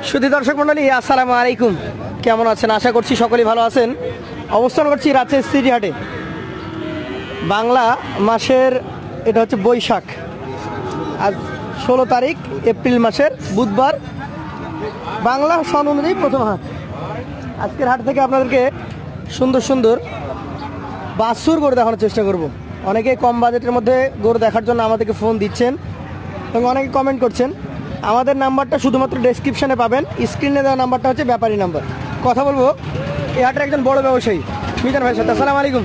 সুধী দর্শক মণ্ডলী, আসসালামু আলাইকুম। কেমন আছেন? আশা করছি সকলেই ভালো আছেন। অবস্থান করছি রাজশাহী সিটি হাটে। বাংলা মাসের এটা হচ্ছে বৈশাখ। আজ 16 তারিখ এপ্রিল মাসের বুধবার, বাংলা সন অনুযায়ী প্রথম হাট। আজকের হাট থেকে আপনাদেরকে সুন্দর সুন্দর বাছুর গরু দেখানোর চেষ্টা করব। অনেকে কম বাজেটের মধ্যে গরু দেখার জন্য আমাদেরকে ফোন দিচ্ছেন এবং অনেকে কমেন্ট করছেন। আমাদের নাম্বারটা শুধুমাত্র ডেসক্রিপশানে পাবেন। স্ক্রিনে দেওয়া নাম্বারটা হচ্ছে ব্যাপারী নাম্বার। কথা বলবো এই হাটের একজন বড় ব্যবসায়ী মিজান ভাইয়ের সাথে। আসসালামু আলাইকুম।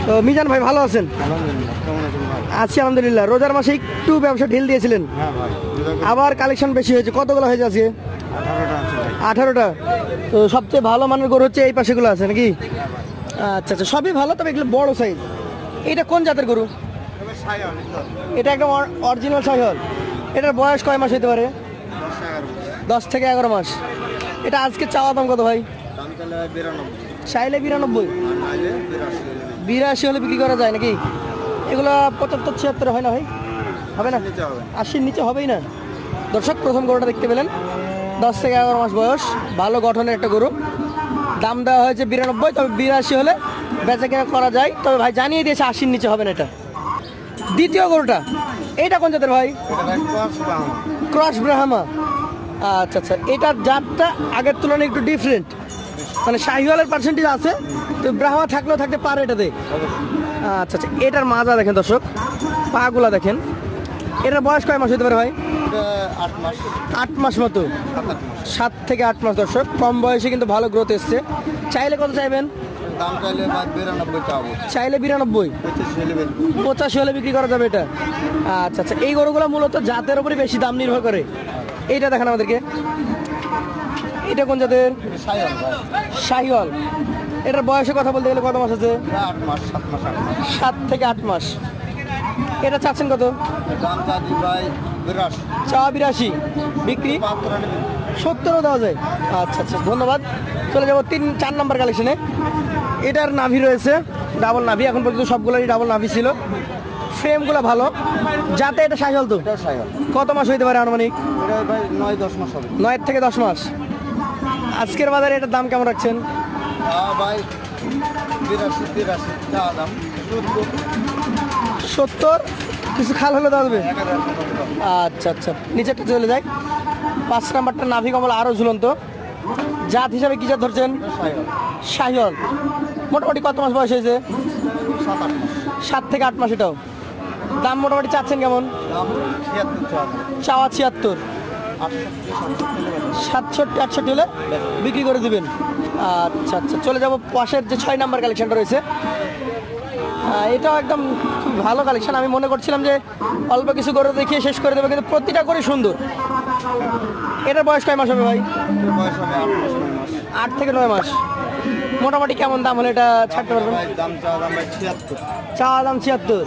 তো মিজান ভাই ভালো আছেন? আছি আলহামদুলিল্লাহ। রোজার মাসে একটু ব্যবসা ঢিল দিয়েছিলেন, আবার কালেকশন বেশি হয়েছে। কতগুলো হয়েছে আজকে? 18টা। তো সবচেয়ে ভালো মানের গরু হচ্ছে এই পাশেগুলো আছে নাকি? আচ্ছা আচ্ছা, সবই ভালো, তবে এগুলো বড় সাইজ। এটা কোন জাতের গরু? এটা একদম অরিজিনাল শাহিওয়াল। এটার বয়স কয় মাস হতে পারে? 10 থেকে 11 মাস। এটা আজকে চাওয়া দাম কত ভাই? চাইলে 92, 82 হলে বিক্রি করা যায় নাকি? এগুলো 75, 76 হয় না ভাই? হবে না? 80-র নিচে হবেই না। দর্শক, প্রথম গরুটা দেখতে পেলেন, 10 থেকে 11 মাস বয়স, ভালো গঠনের একটা গরু। দাম দেওয়া হয়েছে 92, তবে 82 হলে বেচা কেনা করা যায়। তবে ভাই জানিয়ে দিয়েছে 80-র নিচে হবে না এটা। দ্বিতীয় গরুটা এইটা কোন জাতের ভাই? ক্রস ব্রাহ্মা। আচ্ছা আচ্ছা, এটার জাতটা আগের তুলনায় একটু ডিফারেন্ট, মানে শাহিওয়ালের পার্সেন্টেজ আছে, তো ব্রাহ্মা থাকলেও থাকতে পারে এটাতে। আচ্ছা আচ্ছা, এটার মাজা দেখেন দর্শক, পাগুলা দেখেন। এটার বয়স কয় মাস হতে পারে ভাই? 8 মাস মতো, 7 থেকে 8 মাস। দর্শক, কম বয়সে কিন্তু ভালো গ্রোথ এসছে। চাইলে কত চাইবেন? চাইলে 92, 85 হলে বিক্রি করা যাবে এটা। আচ্ছা আচ্ছা, এই গরুগুলো মূলত জাতের উপরে বেশি দাম নির্ভর করে। এইটা দেখেন আমাদেরকে, এটা কোন জাতের? শাহিওয়াল। এটার বয়সে কথা বলতে গেলে কত মাস আছে? 7 থেকে 8 মাস। এটা চাচ্ছেন কত? চাওয়া 82, বিক্রি 70ও দেওয়া যায়। আচ্ছা আচ্ছা, ধন্যবাদ। চলে যাবো 3-4 নম্বর কালেকশনে। এটার নাভি রয়েছে ডাবল নাভি, এখন পর্যন্ত সবগুলোরই ডাবল নাভি ছিল। ফ্রেমগুলো ভালো, যাতে এটা শাহিওয়াল। তো কত মাস হইতে পারে আনুমানিক? 9-10 মাস হবে। 9 থেকে 10 মাস। আজকের বাজারে এটার দাম কেমন রাখছেন? 70, কিছু খাল হলে দেওয়া যাবে। আচ্ছা আচ্ছা, নিচেরটা চলে যায়। 5 নাম্বারটা নাভি কমল আরও ঝুলন্ত। জাত হিসাবে কি জাত ধরছেন? শাহিওয়াল। মোটামুটি কত মাস বয়স হয়েছে? 7 থেকে 8 মাস। এটাও দাম মোটামুটি চাচ্ছেন কেমন? চাওয়া 76, 67-68 হলে বিক্রি করে দিবেন। আচ্ছা আচ্ছা, চলে যাব পাশের যে 6 নাম্বার কালেকশনটা রয়েছে। এটাও একদম খুব ভালো কালেকশন। আমি মনে করছিলাম যে অল্প কিছু গরু দেখিয়ে শেষ করে দেবো, কিন্তু প্রতিটা করে সুন্দর। এটার বয়স কয় মাস হবে ভাই? 8 থেকে 9 মাস। মোটামুটি কেমন দাম হলে এটা ছাড়তে পারবেন? চাওয়া দাম 76,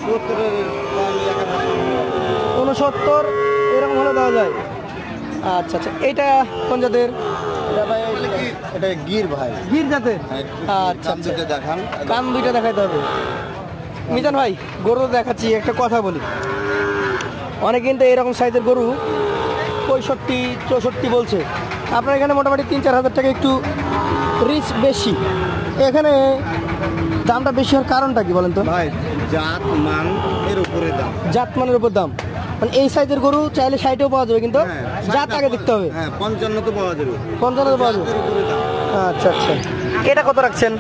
69 এরকম হলে দেওয়া যায়। আচ্ছা আচ্ছা, এইটা কোন জাতের? এটা গির ভাই, গির জাতের। আচ্ছা, কান দুইটা দেখাইতে হবে। মিজান ভাই, গরু দেখাচ্ছি, একটা কথা বলি। অনেক কিন্তু এরকম সাইজের গরু 65-64 বলছে। আপনার এখানে মোটামুটি 3-4 হাজার টাকা একটু রিচ বেশি। এখানে দামটা বেশি হওয়ার কারণটা কি বলেন তো? ভাই, জাত মান এর উপরে দাম। জাত মানের উপর দাম, মানে এই সাইজের গরু চাইলে 60-ও পাওয়া যাবে, কিন্তু জাত আগে দেখতে হবে। 55 তো পাওয়া যাবে, 55 পাওয়া যাবে। আচ্ছা আচ্ছা, এটা কত রাখছেন?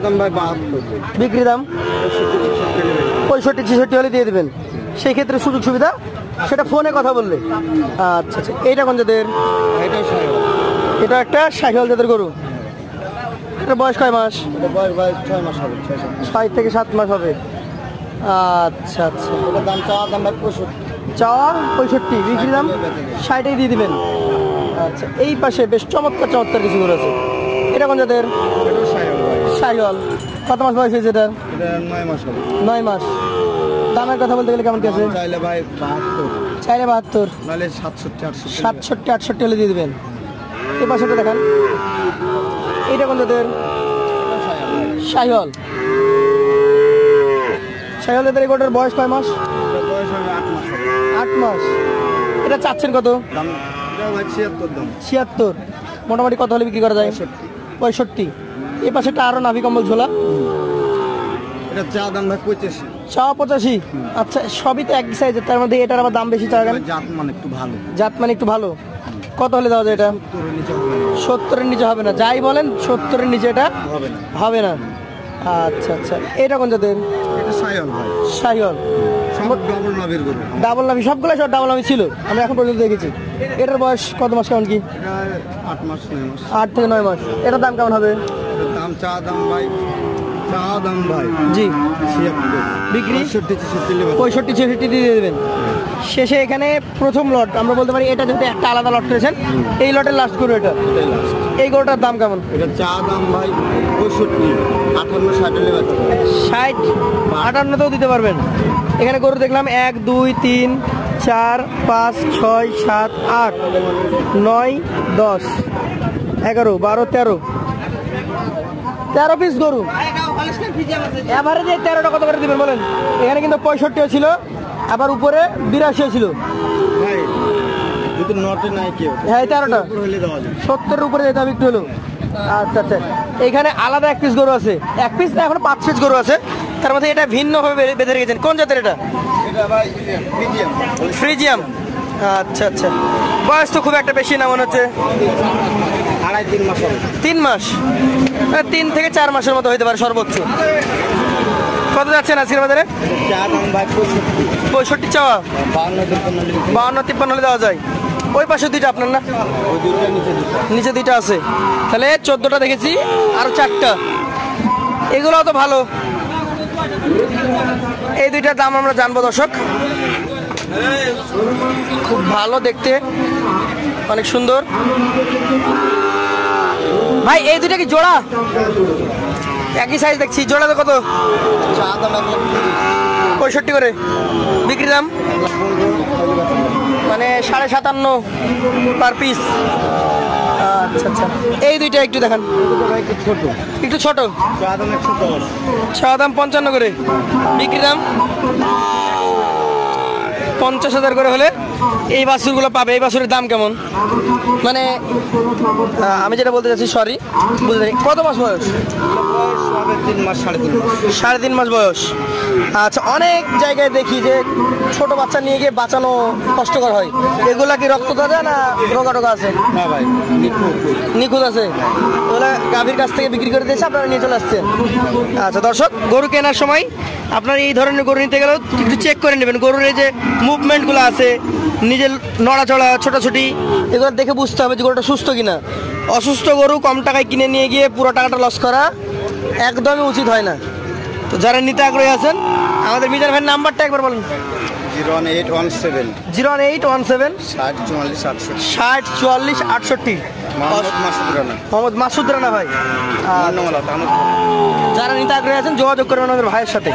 দাম ভাই 72, বিক্রি দাম 65-66 হলে দিয়ে দেবেন। সেই ক্ষেত্রে সুযোগ সুবিধা সেটা ফোনে কথা বললে। আচ্ছা আচ্ছা, এইটা কোন জাতের? এটা একটা শাহিওয়াল জাতের গরু। এটা বয়স কয় মাস? বয়স ভাই 6 মাস হবে, 6 থেকে 7 মাস হবে। আচ্ছা আচ্ছা, এটার দাম চাওয়া দাম ভাই 65, চাওয়া 65, বিক্রি দাম 60-এই দিয়ে দিবেন। আচ্ছা, এই পাশে বেশ চমৎকার চমৎকার কিছু গরু আছে। এটা কোন জাতের? শাহিওয়াল। কত মাস বয়স হয়েছে এটার? 9 মাস হবে। 9 মাস। দামের কথা বলতে গেলে কেমন কি আছে? চাইলে ভাই 72, চাইলে 72, নাহলে 67-68, 67-68 হলে দিয়ে দেবেন। এই পাশেটা দেখান, এইটা কোন জাতের? শাহিওয়াল। শাহিওয়াল জাতের এই গরুটার বয়স কয় মাস? বয়স হবে 8 মাস। 8 মাস। এটা চাচ্ছেন কত? দাম এটা ভাই 76 দাম। 76, মোটামুটি কত হলে বিক্রি করা যায়? 65। এই পাশেটা আরো নাভি কম্বল ঝোলা, এটা চা দাম ভাই 85। চা 85। আচ্ছা, সবই তো এক সাইজের, তার মধ্যে এটার আবার দাম বেশি চা কেন? জাত মানে একটু ভালো। জাত মানে একটু ভালো। কত হলে দেওয়া যায় এটা? 70-এর নিচে হবে না। যাই বলেন 70-এর নিচে এটা হবে না। হবে না। আচ্ছা আচ্ছা, এটা কোন জাতের? এটা সাইওয়াল ভাই। শাহিওয়াল, সব ডবল নাভির গরু। ডাবল নাভি, সবগুলো সব ডাবল নাভি ছিল আমরা এখন পর্যন্ত দেখেছি। এটার বয়স কত মাস কেমন কি? এটা 8 মাস 9 মাস। 8 থেকে 9 মাস। এটার দাম কেমন হবে? এটার দাম চা দাম ভাই জি 76। বিক্রি 65-66 65-66 দিয়ে দেবেন। শেষে এখানে প্রথম লট আমরা বলতে পারি, এটা যেহেতু একটা আলাদা লট করেছেন, এই লটের লাস্ট গরু এটা। এই গরুটার দাম কেমন? এটা চা দাম ভাই 65, 58-60 60, 58তেও দিতে পারবেন। এখানে গরু দেখলাম 1 2 3 4 5 6 7 8 9 10 11 12 13 পিস গরু। এভারেজে 13টা কত করে দিবেন বলেন? এখানে কিন্তু 65 ছিল, আবার উপরে 82 ছিল। ভাই যদি নটে নাই কেউ, হ্যাঁ 13টা উপর হলে দেওয়া যায়। 70-এর উপরে যেতে হবে একটু হলো। আচ্ছা আচ্ছা, এখানে আলাদা 1 পিস গরু আছে, 1 পিস না, এখন 5 পিস গরু আছে। তার মধ্যে এটা ভিন্নভাবে বেঁধে রেখেছেন। কোন জাতের এটা? এটা ভাই মিডিয়াম। ফ্রিজিয়াম। আচ্ছা আচ্ছা, বয়স তো খুব একটা বেশি না মনে হচ্ছে। 2.5-3 মাস হবে। 3 মাস, 3 থেকে 4 মাসের মতো হইতে পারে সর্বোচ্চ। কত যাচ্ছেন আজকের বাজারে? চা দাম ভাই 65 চাওয়া, 52-53 হলে দেওয়া যায়। ওই পাশে দুইটা আপনার না? ওই দুইটা নিচে দুইটা আছে, তাহলে 14টা দেখেছি, আর 4টা। এগুলো তো ভালো। এই দুইটার দাম আমরা জানবো দর্শক। খুব ভালো দেখতে, অনেক সুন্দর। ভাই এই দুইটা কি জোড়া? একই সাইজ দেখছি। জোড়া তো কত? চা দাম 65 করে। বিক্রি দাম মানে 57.5 পার পিস। আচ্ছা আচ্ছা, এই দুইটা একটু দেখান। ছোট, একটু ছোট। চা দাম 110। চা দাম 55 করে। বিক্রি দাম 50,000 করে হলে এই বাছুরগুলো পাবে। এই বাছুরের দাম কেমন? মানে আমি যেটা বলতে চাচ্ছি, সরি বুঝতে, কত মাস বয়স? 3 মাস 3.5 মাস। 3.5 মাস বয়স। আচ্ছা, অনেক জায়গায় দেখি যে ছোট বাচ্চা নিয়ে গিয়ে বাঁচানো কষ্টকর হয়। এগুলা কি রক্ত তাজা না রোগা টোগা আছে? না ভাই নিখুঁত আছে। ওগুলা গাভীর কাছ থেকে বিক্রি করে দিয়েছে, আপনারা নিয়ে চলে আসছেন। আচ্ছা দর্শক, গরু কেনার সময় আপনার এই ধরনের গরু নিতে গেলেও একটু চেক করে নেবেন। গরুর এই যে মুভমেন্টগুলো আছে, নিজের নড়াচড়া, ছোটাছুটি, এগুলো দেখে বুঝতে হবে যে গরুটা সুস্থ কিনা। অসুস্থ গরু কম টাকায় কিনে নিয়ে গিয়ে পুরো টাকাটা লস করা একদমই উচিত হয় না। তো যারা নিতে আগ্রহী আছেন, আমাদের মিজান ভাইয়ের নাম্বারটা একবার বলুন। 01817 01817 60 44 68। 60 44 68। মোহাম্মদ মাসুদ রানা ভাই। ধন্যবাদ। যারা নিতে আগ্রহী আছেন যোগাযোগ করবেন আমাদের ভাইয়ের সাথে।